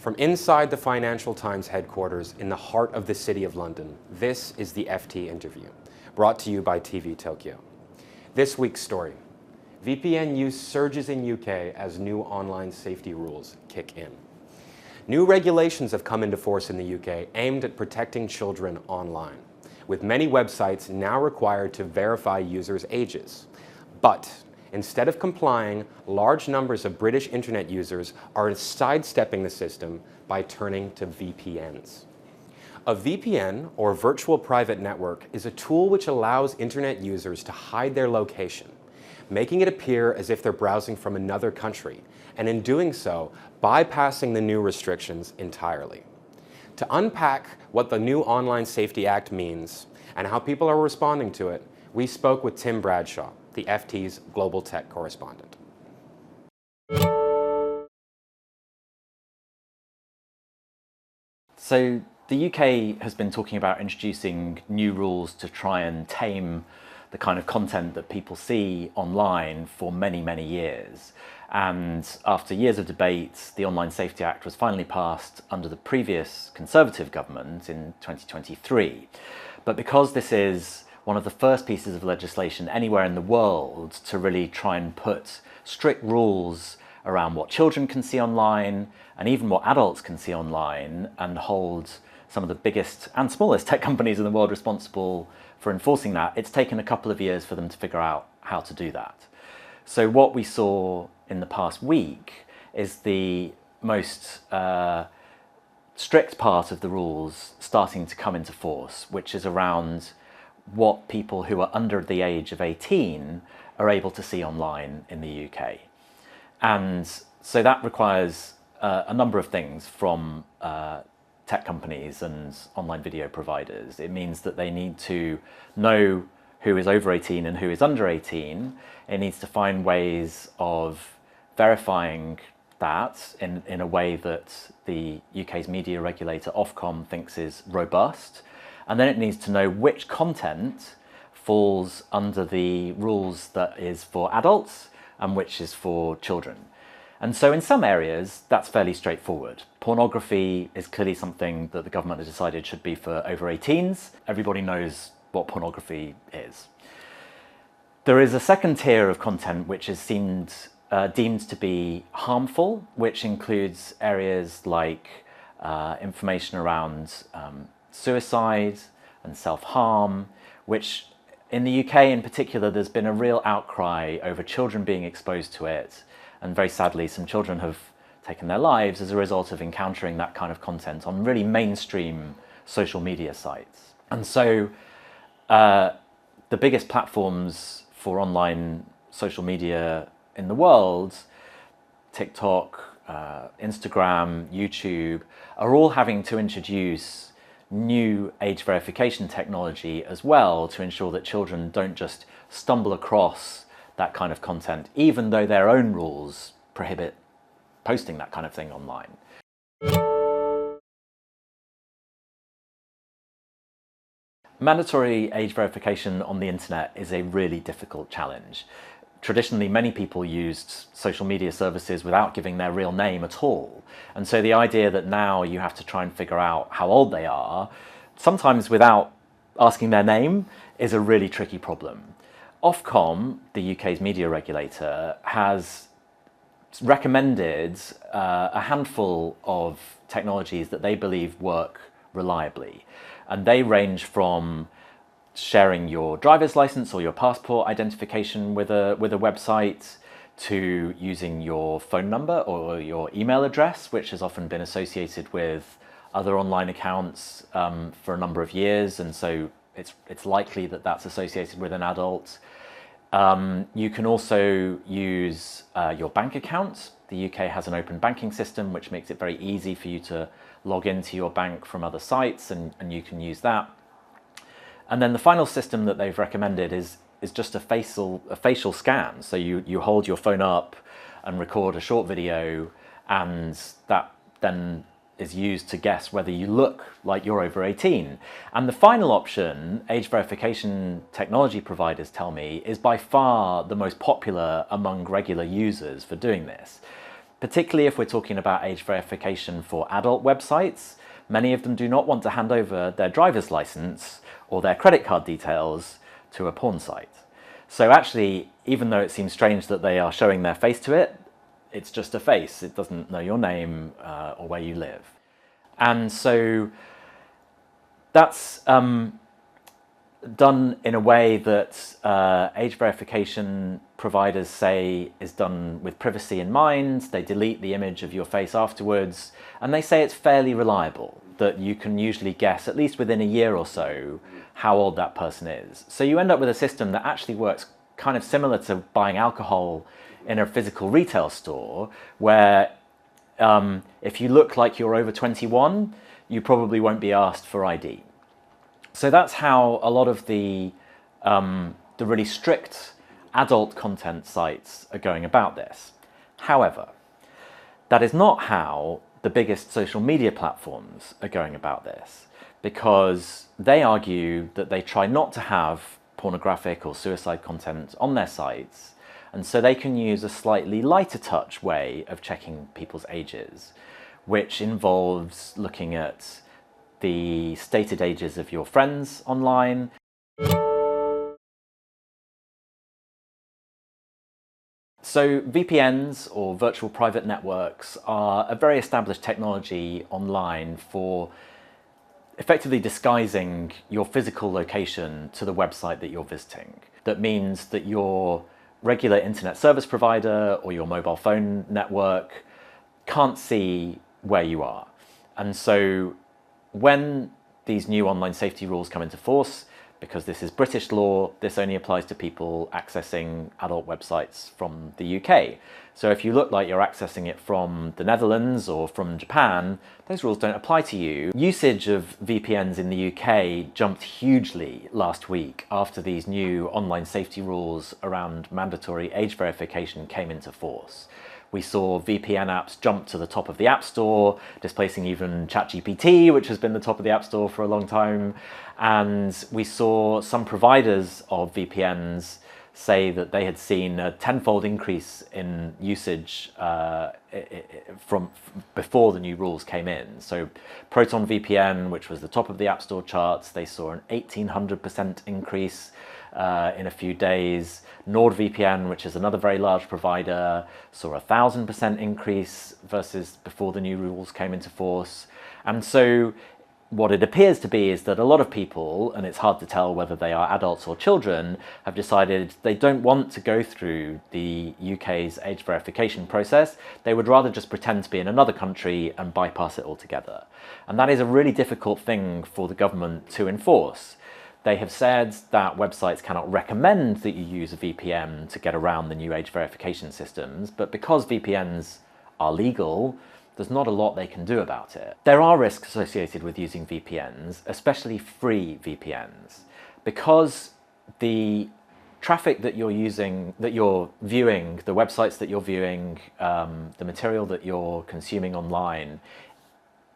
From inside the Financial Times headquarters in the heart of the City of London, this is the FT interview, brought to you by TV Tokyo. This week's story: VPN use surges in UK as new online safety rules kick in. New regulations have come into force in the UK aimed at protecting children online, with many websites now required to verify users' ages. But instead of complying, large numbers of British internet users are sidestepping the system by turning to VPNs. A VPN, or virtual private network, is a tool which allows internet users to hide their location, making it appear as if they're browsing from another country, and in doing so, bypassing the new restrictions entirely. To unpack what the new Online Safety Act means and how people are responding to it, we spoke with Tim Bradshaw, the FT's global tech correspondent. So the UK has been talking about introducing new rules to try and tame the kind of content that people see online for many, many years. And after years of debate, the Online Safety Act was finally passed under the previous Conservative government in 2023. But because this is one of the first pieces of legislation anywhere in the world to really try and put strict rules around what children can see online and even what adults can see online, and hold some of the biggest and smallest tech companies in the world responsible for enforcing that, it's taken a couple of years for them to figure out how to do that. So what we saw in the past week is the most strict part of the rules starting to come into force, which is around what people who are under the age of 18 are able to see online in the UK. And so that requires a number of things from tech companies and online video providers. It means that they need to know who is over 18 and who is under 18. It needs to find ways of verifying that in a way that the UK's media regulator Ofcom thinks is robust. And then it needs to know which content falls under the rules that is for adults and which is for children. And so in some areas, that's fairly straightforward. Pornography is clearly something that the government has decided should be for over 18s. Everybody knows what pornography is. There is a second tier of content which is deemed to be harmful, which includes areas like information around suicide and self-harm, which in the UK in particular, there's been a real outcry over children being exposed to it. And very sadly, some children have taken their lives as a result of encountering that kind of content on really mainstream social media sites. And so the biggest platforms for online social media in the world, TikTok, Instagram, YouTube, are all having to introduce new age verification technology as well to ensure that children don't just stumble across that kind of content, even though their own rules prohibit posting that kind of thing online. Mandatory age verification on the internet is a really difficult challenge. Traditionally, many people used social media services without giving their real name at all. And so the idea that now you have to try and figure out how old they are, sometimes without asking their name, is a really tricky problem. Ofcom, the UK's media regulator, has recommended a handful of technologies that they believe work reliably. And they range from sharing your driver's license or your passport identification with a website, to using your phone number or your email address, which has often been associated with other online accounts for a number of years, and so it's likely that that's associated with an adult. You can also use your bank account. The UK has an open banking system which makes it very easy for you to log into your bank from other sites, and you can use that. And then the final system that they've recommended is just a facial scan. So you hold your phone up and record a short video, and that then is used to guess whether you look like you're over 18. And the final option, age verification technology providers tell me, is by far the most popular among regular users for doing this. particularly if we're talking about age verification for adult websites. Many of them do not want to hand over their driver's license or their credit card details to a porn site. So actually, even though it seems strange that they are showing their face to it, it's just a face. It doesn't know your name or where you live. And so that's done in a way that age verification providers say is done with privacy in mind. They delete the image of your face afterwards, and they say it's fairly reliable, that you can usually guess, at least within a year or so, how old that person is. So you end up with a system that actually works kind of similar to buying alcohol in a physical retail store, where if you look like you're over 21, you probably won't be asked for ID. So that's how a lot of the really strict adult content sites are going about this. However, that is not how the biggest social media platforms are going about this, because they argue that they try not to have pornographic or suicide content on their sites, and so they can use a slightly lighter touch way of checking people's ages, which involves looking at the stated ages of your friends online. So VPNs, or virtual private networks, are a very established technology online for effectively disguising your physical location to the website that you're visiting. That means that your regular internet service provider or your mobile phone network can't see where you are. And so when these new online safety rules come into force, because this is British law, this only applies to people accessing adult websites from the UK. So if you look like you're accessing it from the Netherlands or from Japan, those rules don't apply to you. Usage of VPNs in the UK jumped hugely last week after these new online safety rules around mandatory age verification came into force. We saw VPN apps jump to the top of the App Store, displacing even ChatGPT, which has been the top of the App Store for a long time. And we saw some providers of VPNs say that they had seen a tenfold increase in usage from before the new rules came in. So Proton VPN, which was the top of the App Store charts, they saw an 1,800% increase in a few days. NordVPN, which is another very large provider, saw a 1,000% increase versus before the new rules came into force. And so what it appears to be is that a lot of people, and it's hard to tell whether they are adults or children, have decided they don't want to go through the UK's age verification process. They would rather just pretend to be in another country and bypass it altogether. And that is a really difficult thing for the government to enforce. They have said that websites cannot recommend that you use a VPN to get around the new age verification systems, but because VPNs are legal, there's not a lot they can do about it. There are risks associated with using VPNs, especially free VPNs, because the traffic that you're using, that you're viewing, the websites that you're viewing, the material that you're consuming online,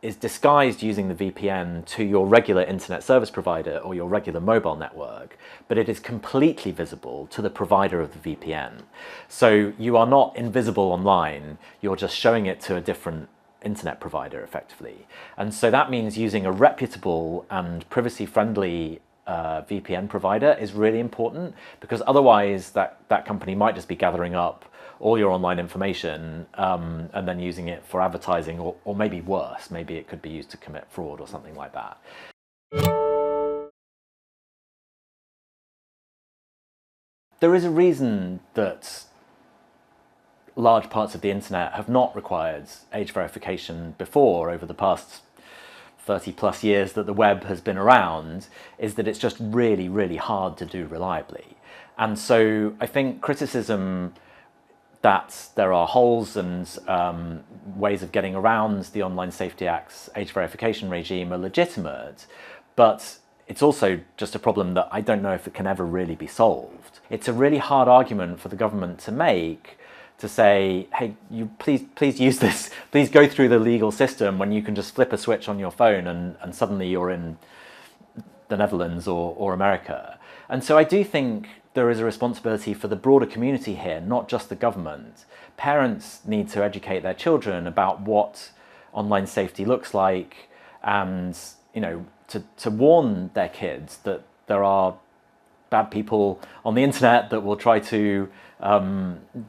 is disguised using the VPN to your regular internet service provider or your regular mobile network, but it is completely visible to the provider of the VPN. So you are not invisible online, you're just showing it to a different internet provider effectively. And so that means using a reputable and privacy-friendly VPN provider is really important, because otherwise that company might just be gathering up all your online information and then using it for advertising, or maybe worse, maybe it could be used to commit fraud or something like that. There is a reason that large parts of the internet have not required age verification before, over the past 30 plus years that the web has been around, is that it's just really, really hard to do reliably. And so I think criticism that there are holes and ways of getting around the Online Safety Act's age verification regime are legitimate, but it's also just a problem that I don't know if it can ever really be solved. It's a really hard argument for the government to make, to say, hey, you please use this, please go through the legal system, when you can just flip a switch on your phone and suddenly you're in the Netherlands or America. And so I do think there is a responsibility for the broader community here, not just the government. Parents need to educate their children about what online safety looks like, and to warn their kids that there are bad people on the internet that will try to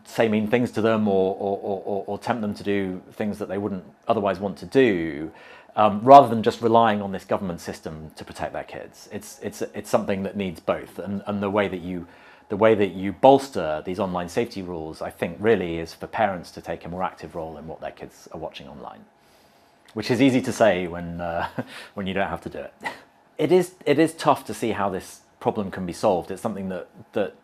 say mean things to them or tempt them to do things that they wouldn't otherwise want to do, rather than just relying on this government system to protect their kids. It's something that needs both, and the way that you bolster these online safety rules, I think, really is for parents to take a more active role in what their kids are watching online, which is easy to say when you don't have to do it. It is tough to see how this problem can be solved. It's something that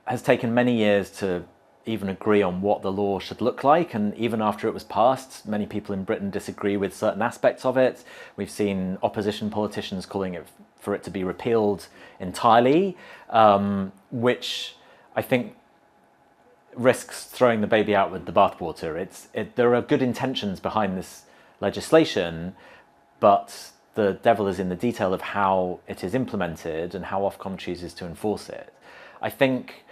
has taken many years to even agree on what the law should look like, and even after it was passed, many people in Britain disagree with certain aspects of it. We've seen opposition politicians calling for it to be repealed entirely, which I think risks throwing the baby out with the bathwater. There are good intentions behind this legislation, but the devil is in the detail of how it is implemented and how Ofcom chooses to enforce it. I think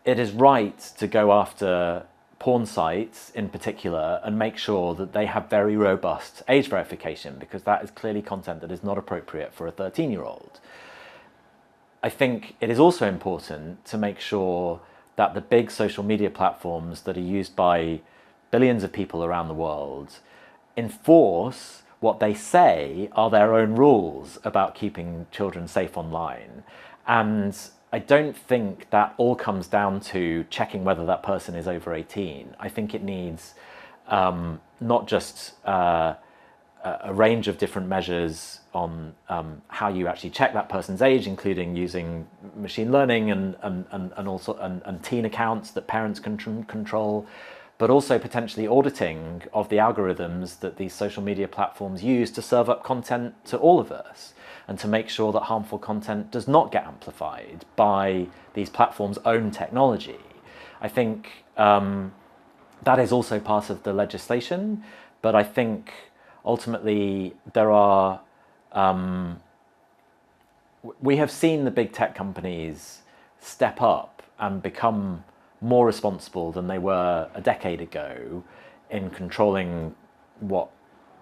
it is right to go after porn sites in particular and make sure that they have very robust age verification, because that is clearly content that is not appropriate for a 13-year-old. I think it is also important to make sure that the big social media platforms that are used by billions of people around the world enforce what they say are their own rules about keeping children safe online. And I don't think that all comes down to checking whether that person is over 18. I think it needs not just a range of different measures on how you actually check that person's age, including using machine learning and also teen accounts that parents can control, but also potentially auditing of the algorithms that these social media platforms use to serve up content to all of us, and to make sure that harmful content does not get amplified by these platforms' own technology. I think that is also part of the legislation, but I think ultimately we have seen the big tech companies step up and become more responsible than they were a decade ago in controlling what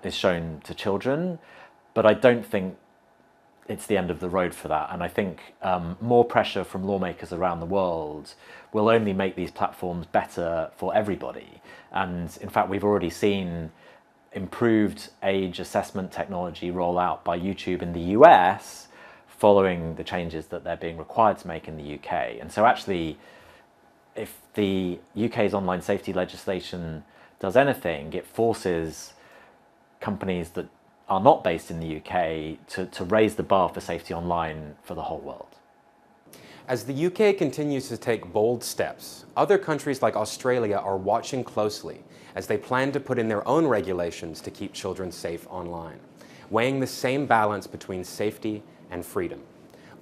is shown to children, but I don't think it's the end of the road for that. And I think more pressure from lawmakers around the world will only make these platforms better for everybody. And in fact, we've already seen improved age assessment technology roll out by YouTube in the US following the changes that they're being required to make in the UK. And so actually, if the UK's online safety legislation does anything, it forces companies that are not based in the UK to raise the bar for safety online for the whole world. As the UK continues to take bold steps, other countries like Australia are watching closely as they plan to put in their own regulations to keep children safe online, weighing the same balance between safety and freedom.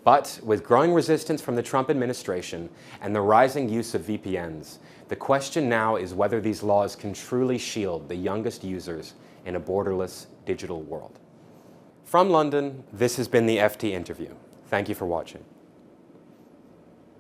But with growing resistance from the Trump administration and the rising use of VPNs, the question now is whether these laws can truly shield the youngest users in a borderless digital world. From London, this has been the FT Interview. Thank you for watching.